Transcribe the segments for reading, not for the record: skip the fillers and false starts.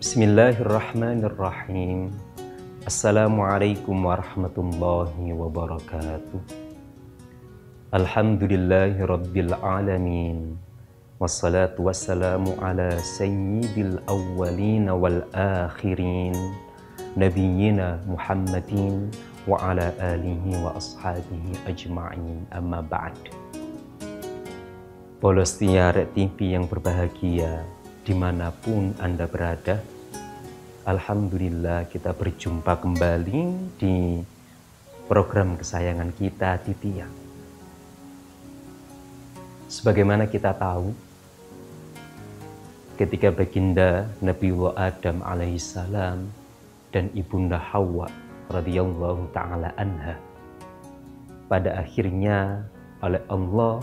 Bismillahirrahmanirrahim. Assalamualaikum warahmatullahi wabarakatuh. Alhamdulillahirabbil alamin. Wassalatu wassalamu ala sayyidil awwalin wal akhirin, nabiyyina Muhammadin wa ala alihi wa ashabihi ajma'in. Amma ba'd. Polostiar TV yang berbahagia, dimanapun Anda berada, alhamdulillah kita berjumpa kembali di program kesayangan kita Titiang. Sebagaimana kita tahu, ketika baginda Nabiullah Adam alaihissalam dan ibunda Hawa radhiyallahu ta'ala anha pada akhirnya oleh Allah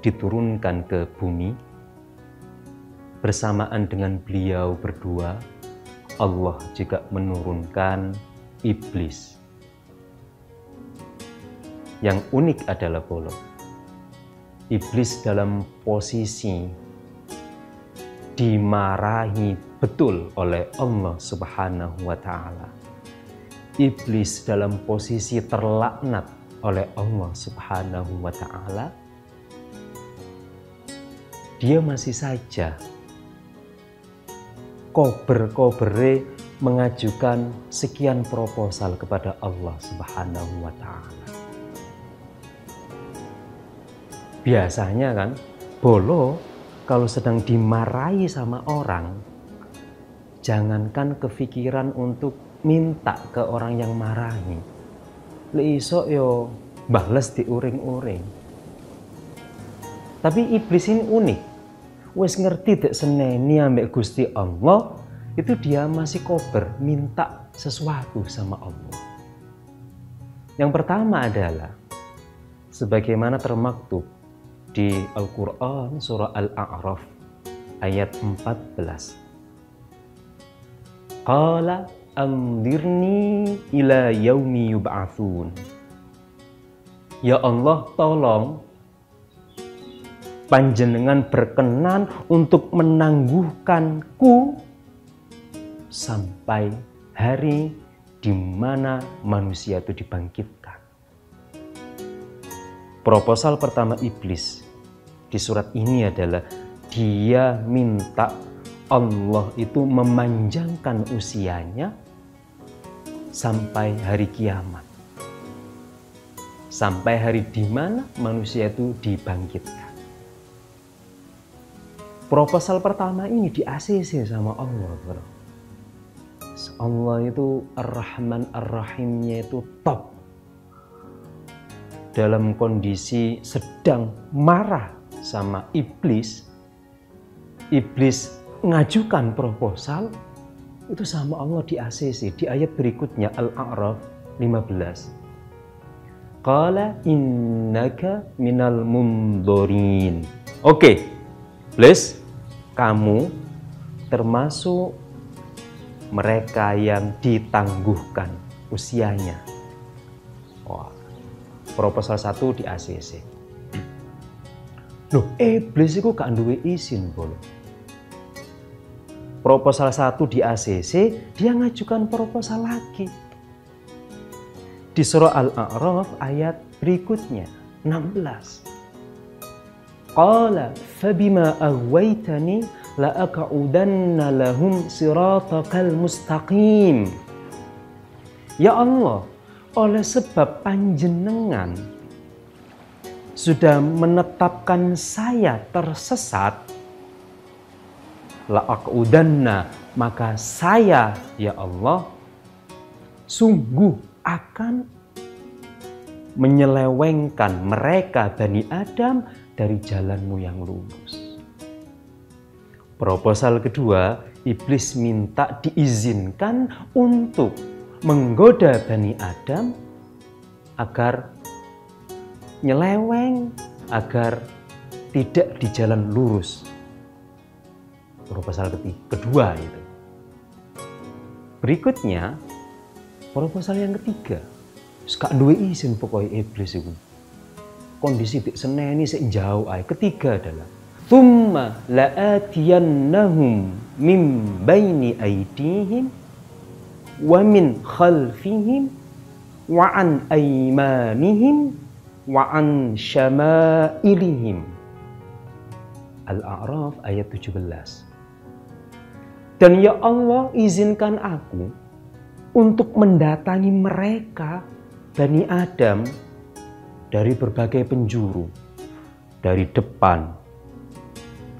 diturunkan ke bumi, bersamaan dengan beliau berdua, Allah juga menurunkan iblis. Yang unik adalah iblis dalam posisi dimarahi betul oleh Allah Subhanahu wa Ta'ala. Iblis dalam posisi terlaknat oleh Allah Subhanahu wa Ta'ala. Dia masih saja kober-kobere mengajukan sekian proposal kepada Allah Subhanahu wa Ta'ala. Biasanya kan, bolo kalau sedang dimarahi sama orang, jangankan kepikiran untuk minta ke orang yang marahi. Iso yo bales diuring-uring. Tapi iblis ini unik. Wes ngerti dek seneni ambek Gusti Allah, itu dia masih kober minta sesuatu sama Allah. Yang pertama adalah sebagaimana termaktub di Al-Quran surah Al-A'raf ayat 14. Qala anzirni ila yaumi yub'atsun. Ya Allah, tolong Panjenengan berkenan untuk menangguhkanku sampai hari di mana manusia itu dibangkitkan. Proposal pertama iblis di surat ini adalah dia minta Allah itu memanjangkan usianya sampai hari kiamat. Sampai hari di mana manusia itu dibangkitkan. Proposal pertama ini di ACC sama Allah, bro. Allah itu Ar-Rahman Ar-Rahimnya itu top. Dalam kondisi sedang marah sama iblis, iblis ngajukan proposal itu sama Allah di ACC. Di ayat berikutnya Al-A'raf 15. Qala innaka minal mundhorin. Oke. Iblis, kamu termasuk mereka yang ditangguhkan usianya. Wah, proposal 1 di ACC. Loh, iblis itu gak duwe izin, bolo. Proposal 1 di ACC, dia ngajukan proposal lagi. Di surah Al-A'raf ayat berikutnya, 16. Qala fabima aghwaytani la aq'udanna lahum siratakal mustaqim. Ya Allah, oleh sebab panjenengan sudah menetapkan saya tersesat, la aq'udanna, maka saya ya Allah sungguh akan menyelewengkan mereka Bani Adam dari jalanmu yang lurus. Proposal kedua, iblis minta diizinkan untuk menggoda Bani Adam agar nyeleweng, agar tidak di jalan lurus. Proposal kedua itu. Berikutnya, proposal yang ketiga. Gak duwe izin pokoknya iblis itu. Kondisi dik seneni sik jauh ae. Ketiga adalah thumma la'atiyannahum min baini aydihim wa min khalfihim wa an aymanihim wa an syama'ilihim. Al-A'raf ayat 17. Dan ya Allah, izinkan aku untuk mendatangi mereka, Bani Adam, dari berbagai penjuru, dari depan,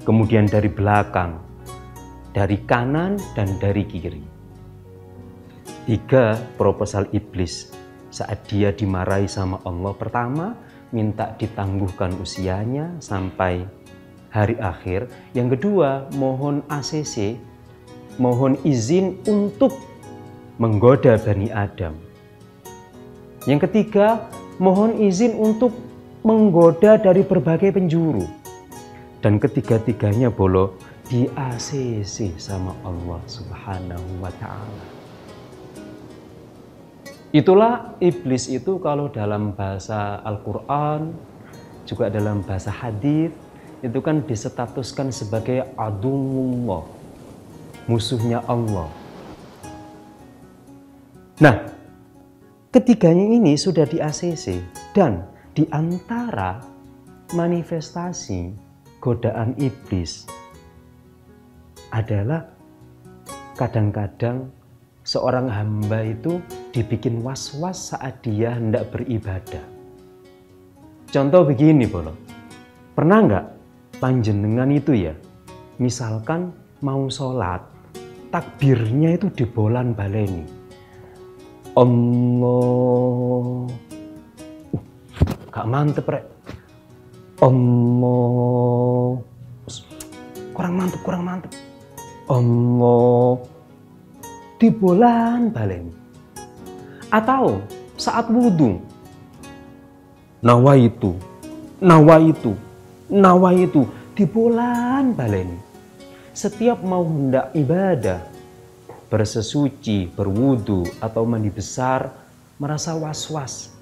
kemudian dari belakang, dari kanan dan dari kiri. 3 proposal iblis saat dia dimarahi sama Allah. Pertama, minta ditangguhkan usianya sampai hari akhir. Yang kedua, mohon ACC, mohon izin untuk menggoda Bani Adam. Yang ketiga, mohon izin untuk menggoda dari berbagai penjuru. Dan ketiga-tiganya bolo di ACC sama Allah Subhanahu wa Ta'ala. Itulah iblis itu kalau dalam bahasa Al-Quran, juga dalam bahasa hadits, itu kan disetatuskan sebagai aduwwullah, musuhnya Allah. Nah, ketiganya ini sudah di ACC, dan di antara manifestasi godaan iblis adalah kadang-kadang seorang hamba itu dibikin was-was saat dia hendak beribadah. Contoh begini, Bolo. Pernah nggak panjenengan itu ya, misalkan mau sholat, takbirnya itu dibolan baleni. Allah, gak mantep rek. Allah, kurang mantep. Allah, dibolan baleni. Atau saat wudhu, nawaitu, dibolan baleni. Setiap mau hendak ibadah, bersesuci, berwudu, atau mandi besar, merasa was-was.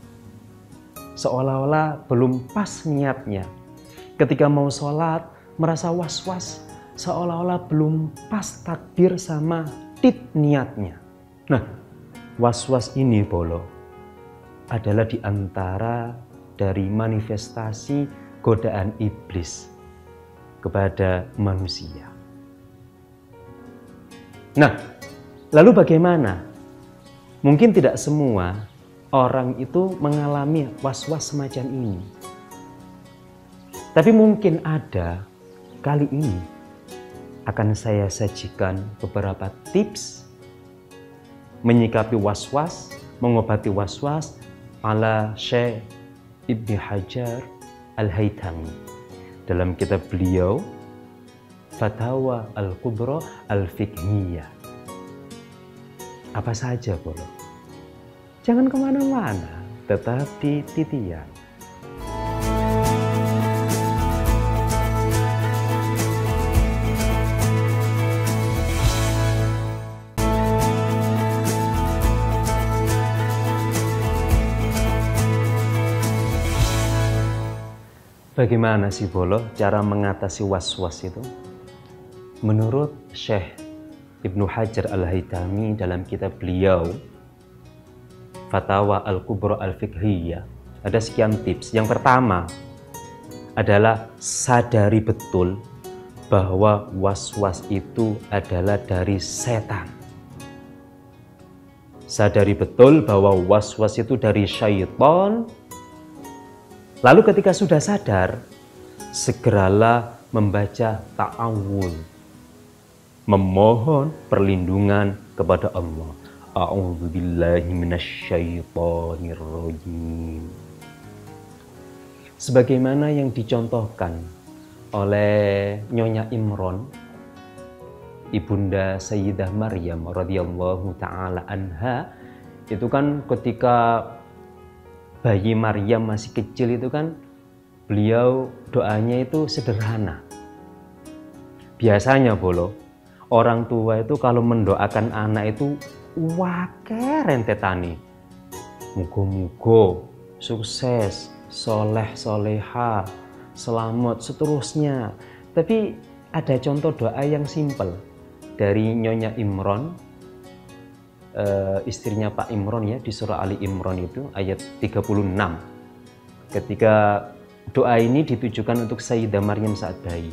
Seolah-olah belum pas niatnya. Ketika mau sholat, merasa was-was. Seolah-olah belum pas takbir sama tit niatnya. Nah, was-was ini Bolo adalah di antara dari manifestasi godaan iblis kepada manusia. Nah, lalu bagaimana? Mungkin tidak semua orang itu mengalami was-was semacam ini. Tapi mungkin ada. Kali ini akan saya sajikan beberapa tips menyikapi was-was, mengobati was-was ala Syekh Ibnu Hajar Al-Haytami dalam kitab beliau Fatawa Al-Kubra Al-Fiqhiyah. Apa saja, Bolo? Jangan kemana-mana, tetap di titian. Bagaimana sih, Bolo, cara mengatasi was-was itu? Menurut Syekh Ibnu Hajar Al-Haytami dalam kitab beliau Fatawa Al-Kubra Al-Fiqhiyah, ada sekian tips. Yang pertama adalah sadari betul bahwa was-was itu adalah dari setan. Sadari betul bahwa was-was itu dari syaitan. Lalu ketika sudah sadar, segeralah membaca ta'awul, memohon perlindungan kepada Allah. A'udzubillahi minasyaitonirrajim. Sebagaimana yang dicontohkan oleh Nyonya Imron, ibunda Sayyidah Maryam radhiyallahu taala anha, itu kan ketika bayi Maryam masih kecil itu kan beliau doanya itu sederhana. Biasanya, Bolo, orang tua itu kalau mendoakan anak itu wake rentetani. Mugo-mugo sukses, soleh soleha, selamat seterusnya. Tapi ada contoh doa yang simpel dari Nyonya Imron, istrinya Pak Imron ya, di surah Ali Imron itu ayat 36. Ketika doa ini ditujukan untuk Sayyidah Maryam saat bayi.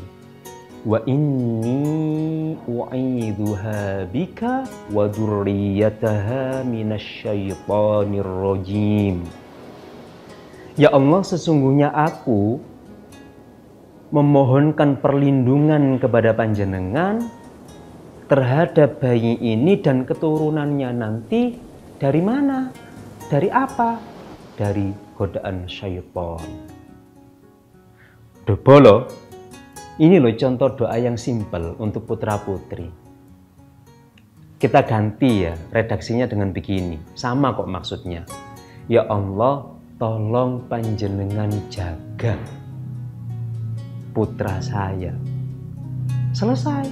Wa inni u'idzuha bika wa dzurriyyataha minasyaitonir rajim. Ya Allah, sesungguhnya aku memohonkan perlindungan kepada Panjenengan terhadap bayi ini dan keturunannya nanti dari mana? Dari apa? Dari godaan syaitan. Dobolo, ini loh contoh doa yang simpel untuk putra-putri. Kita ganti ya redaksinya dengan begini. Sama kok maksudnya. Ya Allah, tolong Panjenengan jaga putra saya. Selesai.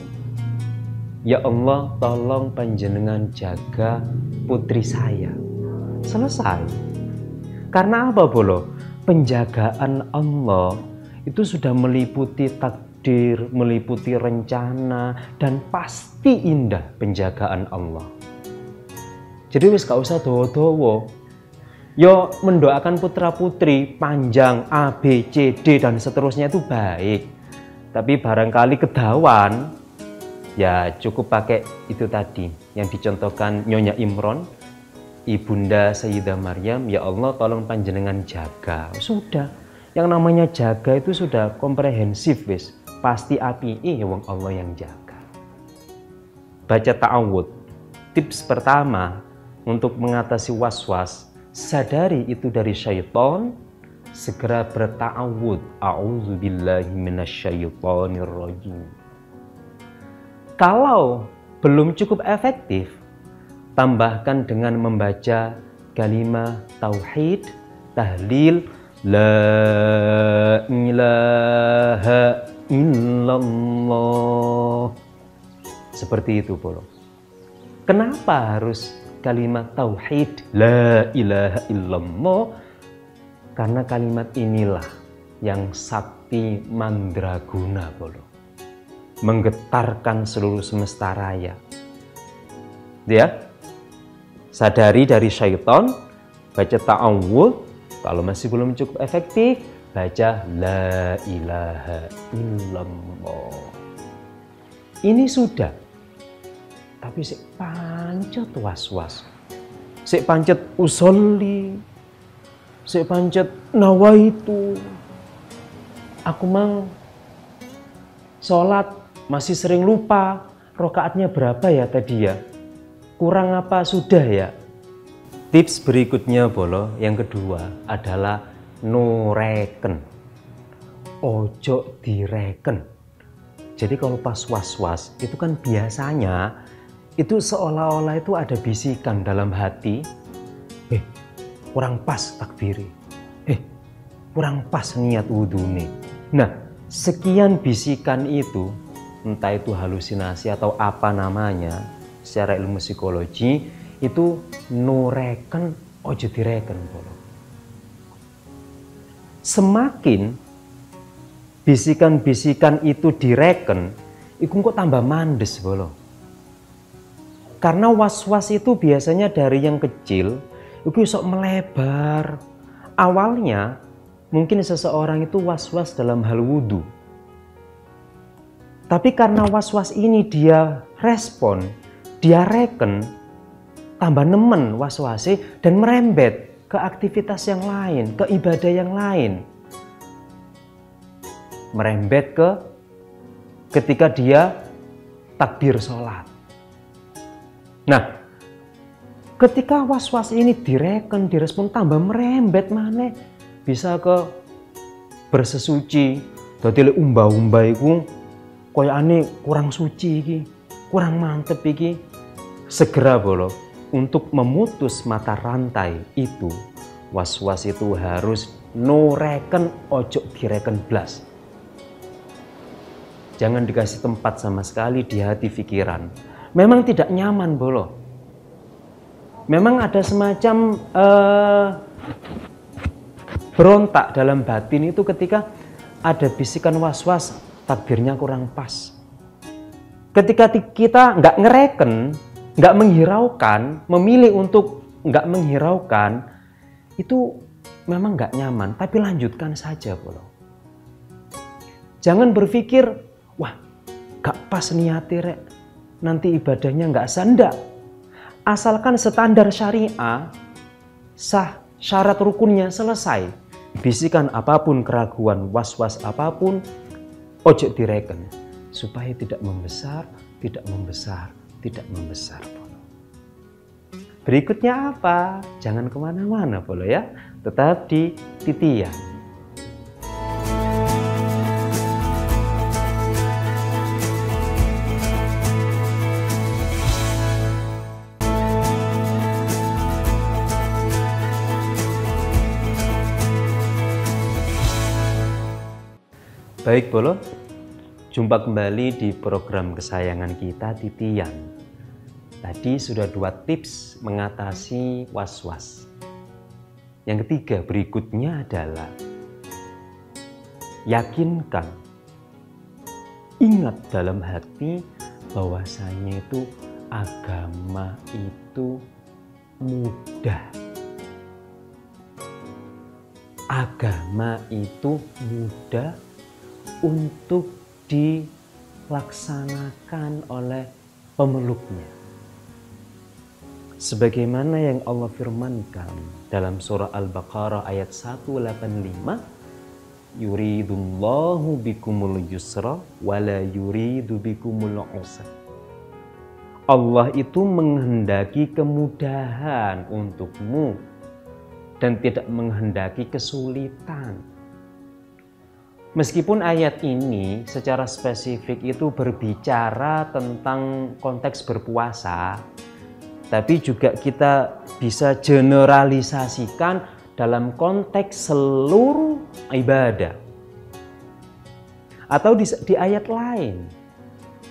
Ya Allah, tolong Panjenengan jaga putri saya. Selesai. Karena apa, Bolo? Penjagaan Allah itu sudah meliputi takdir, meliputi rencana, dan pasti indah penjagaan Allah. Jadi wis gak usah dowo-dowo. Yo mendoakan putra-putri panjang A, B, C, D dan seterusnya itu baik. Tapi barangkali kedawan, ya cukup pakai itu tadi yang dicontohkan Nyonya Imron, Ibunda Sayyidah Maryam, ya Allah tolong Panjenengan jaga. Sudah, yang namanya jaga itu sudah komprehensif wis. Pasti api ya wong Allah yang jaga. Baca ta'awud. Tips pertama untuk mengatasi was-was, sadari itu dari syaitan, segera berta'awud. A'udzubillahi minasyaitonirrajim. Kalau belum cukup efektif, tambahkan dengan membaca kalimah tauhid, tahlil, la ilaha illallah. Seperti itu, Bolo. Kenapa harus kalimat tauhid la ilaha illallah? Karena kalimat inilah yang sakti mandraguna, Bolo. Menggetarkan seluruh semesta raya. Ya. Sadari dari syaitan, baca ta'awudz. Kalau masih belum cukup efektif, baca la ilaha illallah. Ini sudah. Tapi sik pancet was-was. Sik pancet usolli. Sik pancet nawaitu. Aku mau sholat masih sering lupa. Rokaatnya berapa ya tadi ya? Kurang apa sudah ya? Tips berikutnya, Bolo, yang kedua adalah nureken. Ojo direken. Jadi kalau pas was-was, itu kan biasanya itu seolah-olah itu ada bisikan dalam hati. Kurang pas takbiri. Kurang pas niat wudune. Nah, sekian bisikan itu, entah itu halusinasi atau apa namanya, secara ilmu psikologi, itu nureken ojo direken, Bolo. Semakin bisikan-bisikan itu direken, itu kok tambah mandes, Bolo. Karena was-was itu biasanya dari yang kecil, itu sok melebar. Awalnya mungkin seseorang itu was-was dalam hal wudhu. Tapi karena was-was ini dia respon, dia reken, tambah nemen was-wasi dan merembet ke aktivitas yang lain, ke ibadah yang lain. Merembet ke ketika dia takbir sholat. Nah, ketika was-was ini direken, direspon, tambah merembet mana? Bisa ke bersesuci, dadi lek umba-umba iku koyane kurang suci iki, kurang mantep iki. Segera, Bolo. Untuk memutus mata rantai itu, was-was itu harus nureken ojo direken blas. Jangan dikasih tempat sama sekali di hati pikiran. Memang tidak nyaman, Bolo. Memang ada semacam berontak dalam batin itu ketika ada bisikan was-was takbirnya kurang pas. Ketika kita nggak ngereken, nggak menghiraukan, memilih untuk nggak menghiraukan, itu memang nggak nyaman, tapi lanjutkan saja bolo. Jangan berpikir, wah gak pas niatnya rek, nanti ibadahnya nggak sah. Asalkan standar syariah, sah, syarat rukunnya selesai. Bisikan apapun, keraguan, was-was apapun, ojo direken. Supaya tidak membesar, tidak membesar, tidak membesar. Berikutnya apa? Jangan kemana-mana bolo ya, tetap di Titian. Baik bolo, jumpa kembali di program kesayangan kita Titian. Tadi sudah 2 tips mengatasi was-was. Yang ketiga berikutnya adalah yakinkan, ingat dalam hati bahwasanya itu agama itu mudah. Agama itu mudah untuk dilaksanakan oleh pemeluknya. Sebagaimana yang Allah firmankan dalam surah Al-Baqarah ayat 185, yuridullahu bikumul yusra wala yuridu bikumul usra. Allah itu menghendaki kemudahan untukmu dan tidak menghendaki kesulitan. Meskipun ayat ini secara spesifik itu berbicara tentang konteks berpuasa, tapi juga kita bisa generalisasikan dalam konteks seluruh ibadah. Atau di ayat lain,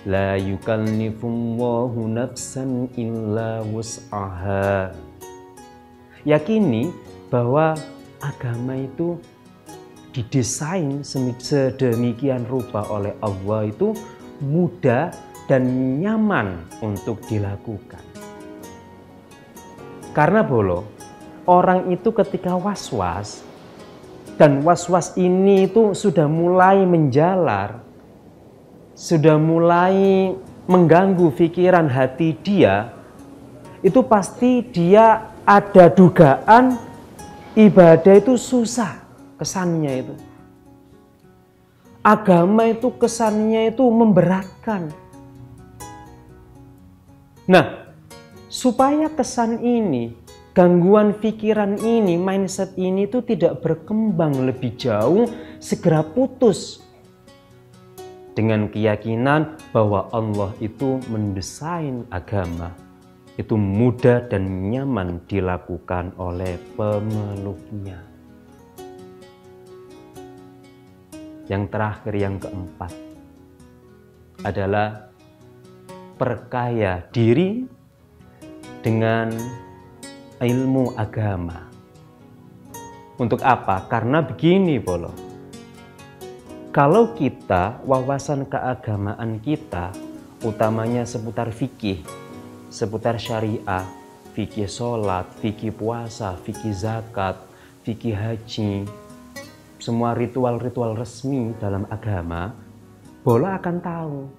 la yukallifullahu nafsan illa wus'aha. Yakini bahwa agama itu didesain sedemikian rupa oleh Allah itu mudah dan nyaman untuk dilakukan. Karena bolo, orang itu ketika was-was, dan was-was ini itu sudah mulai menjalar, sudah mulai mengganggu pikiran hati dia, itu pasti dia ada dugaan ibadah itu susah. Kesannya itu agama itu kesannya itu memberatkan. Nah, supaya kesan ini, gangguan pikiran ini, mindset ini itu tidak berkembang lebih jauh, segera putus dengan keyakinan bahwa Allah itu mendesain agama itu mudah dan nyaman dilakukan oleh pemeluknya. Yang terakhir, yang keempat adalah perkaya diri dengan ilmu agama. Untuk apa? Karena begini bolo, kalau kita wawasan keagamaan kita utamanya seputar fikih, seputar syariah, fikih sholat, fikih puasa, fikih zakat, fikih haji, semua ritual-ritual resmi dalam agama, bolo akan tahu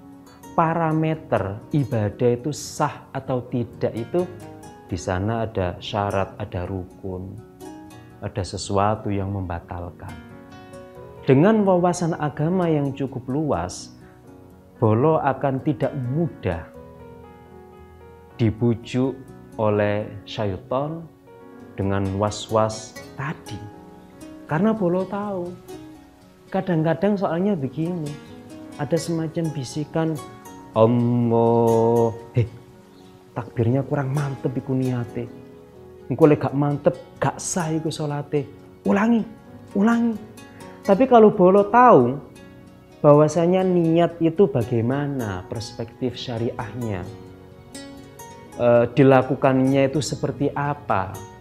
parameter ibadah itu sah atau tidak itu di sana ada syarat, ada rukun, ada sesuatu yang membatalkan. Dengan wawasan agama yang cukup luas, bolo akan tidak mudah dibujuk oleh syaitan dengan was-was tadi. Karena bolo tahu, kadang-kadang soalnya begini, ada semacam bisikan, Allah, takbirnya kurang mantep iku niate. Engko lek gak mantep, gak sah iku salate. Ulangi. Tapi kalau bolo tahu bahwasanya niat itu bagaimana perspektif syariahnya, dilakukannya itu seperti apa,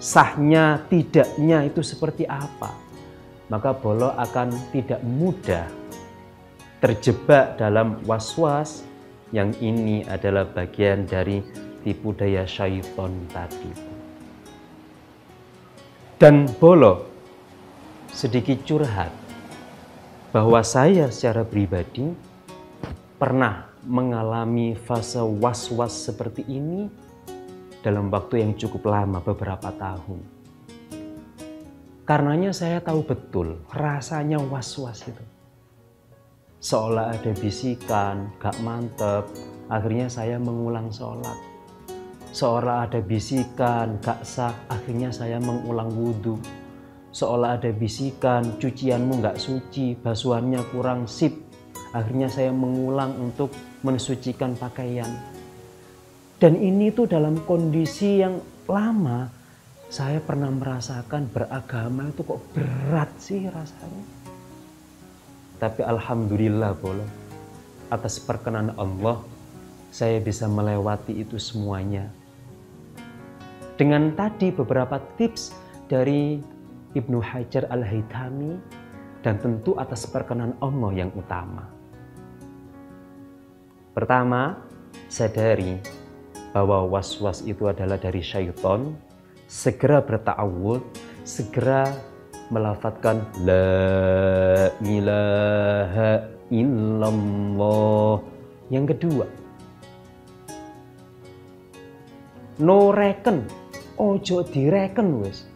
sahnya tidaknya itu seperti apa, maka bolo akan tidak mudah terjebak dalam was-was, yang ini adalah bagian dari tipu daya syaitan tadi. Dan Bolo sedikit curhat bahwa saya secara pribadi pernah mengalami fase was-was seperti ini dalam waktu yang cukup lama, beberapa tahun. Karenanya saya tahu betul rasanya was-was itu. Seolah ada bisikan, gak mantep, akhirnya saya mengulang sholat. Seolah ada bisikan, gak sah, akhirnya saya mengulang wudhu. Seolah ada bisikan, cucianmu gak suci, basuhannya kurang sip, akhirnya saya mengulang untuk mensucikan pakaian. Dan ini tuh dalam kondisi yang lama, saya pernah merasakan beragama itu kok berat sih rasanya. Tapi alhamdulillah Bolo, atas perkenan Allah, saya bisa melewati itu semuanya. Dengan tadi beberapa tips dari Ibnu Hajar Al-Haytami, dan tentu atas perkenan Allah yang utama. Pertama, sadari bahwa was-was itu adalah dari syaitan. Segera berta'awud, segera melafadzkan la ilaha illallah. Yang kedua, no reken, ojo direken wis.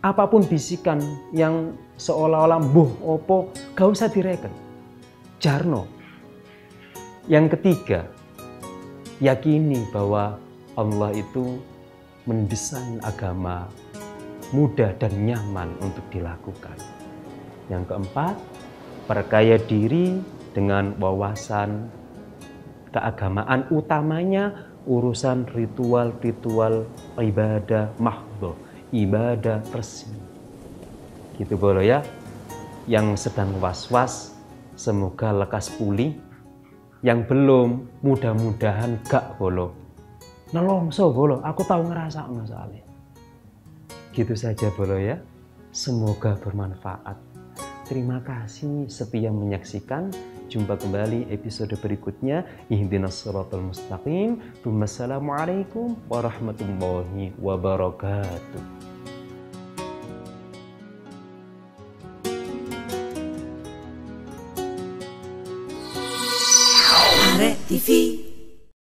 Apapun bisikan yang seolah-olah mbuh opo, gak usah direken. Jarno. Yang ketiga, yakini bahwa Allah itu mendesain agama mudah dan nyaman untuk dilakukan. Yang keempat, perkaya diri dengan wawasan keagamaan, utamanya urusan ritual-ritual ibadah mahdhah, ibadah resmi. Gitu Bolo ya. Yang sedang was-was semoga lekas pulih. Yang belum, mudah-mudahan gak Bolo. Nelongso Bolo, aku tahu ngerasa soalnya. Gitu saja Bolo ya. Semoga bermanfaat. Terima kasih setia menyaksikan. Jumpa kembali episode berikutnya. Ihdinas shiratal mustaqim. Wassalamualaikum warahmatullahi wabarakatuh. Arek TV